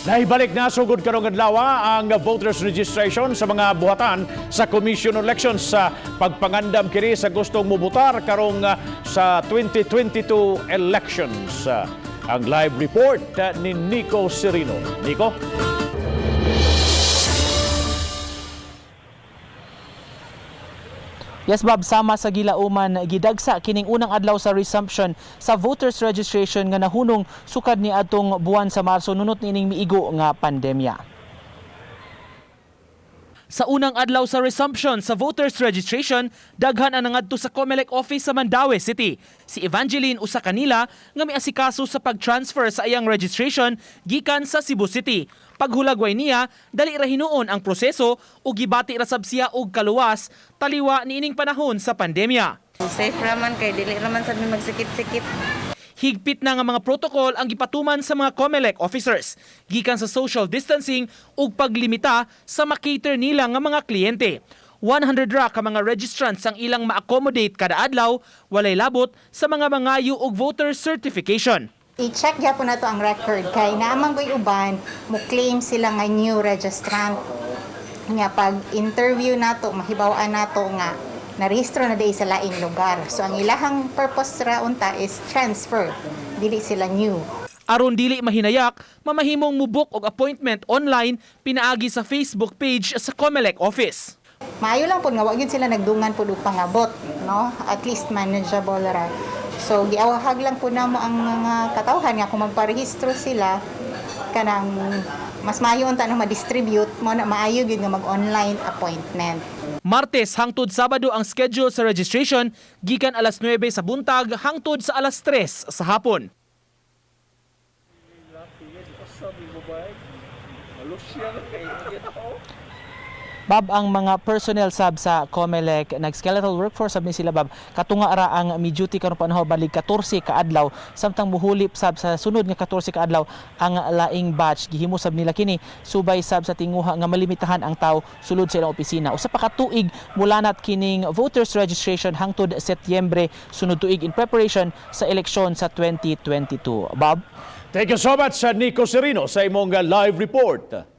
Naibalik na sugod karong adlaw ang voters registration sa mga buhatan sa Commission on Elections sa pagpangandam kini sa gustong mubutar karong sa 2022 elections. Ang live report ni Nico Serino. Nico? Yes, Bob, sama sa gilauman gidagsa kining unang adlaw sa resumption sa voters registration nga nahunong sukad ni atong buwan sa Marso nunot niining miigo nga pandemya. Sa unang adlaw sa resumption sa voters registration, daghan ang nangadto sa COMELEC office sa Mandaue City. Si Evangeline usa kanila nga miasikaso sa pag-transfer sa iyang registration gikan sa Cebu City. Paghulagway niya, dali ra hinuon ang proseso ug gibati ra sab siya og kaluwas taliwa niining panahon sa pandemya. Safe raman kay dili raman sad mi magsikit-sikit. Higpit na nga mga protocol ang gipatuman sa mga COMELEC officers, gikan sa social distancing ug paglimita sa makater nila nga mga kliyente. 100 ra ka mga registrants ang ilang ma-accommodate kada adlaw, walay labot sa mga mangayo og voter certification. I-check gyapon nato ang record kay naamang goy uban mo claim sila nga new registrant. Nga pag interview nato mahibaw-an nato nga narehistro na day sa laing lugar. So ang ilahang purpose ra unta is transfer. Dili sila new. Aron dili mahinayak, mamahimong mubuk og appointment online pinaagi sa Facebook page sa COMELEC office. Maayo lang po nga wa gyud sila nagdungan pud og pangabot, no? At least manageable ra. So giawahag lang po namo ang mga katawhan nga kung magparehistro sila kanang mas maayo unta na ma-distribute mo na maayo gyud nga mag-online appointment. Martes hangtod Sabado ang schedule sa registration gikan alas 9 sa buntag hangtod sa alas 3 sa hapon. Bob, ang mga personnel sab sa COMELEC nag-skeletal workforce sab ni sila, Bob. Katunga ra ang mi-duty karon panahon balig 14 ka adlaw samtang muhulip sab sa sunod nga 14 ka adlaw ang laing batch gihimo sab nila kini subay sab sa tinguha nga malimitahan ang tawo sulod sa ilang opisina. Usa pa ka tuig mula nat kining voters registration hangtod Setyembre sunod tuig in preparation sa eleksyon sa 2022. Bob? Thank you so much, Nico Serino, sa imong live report.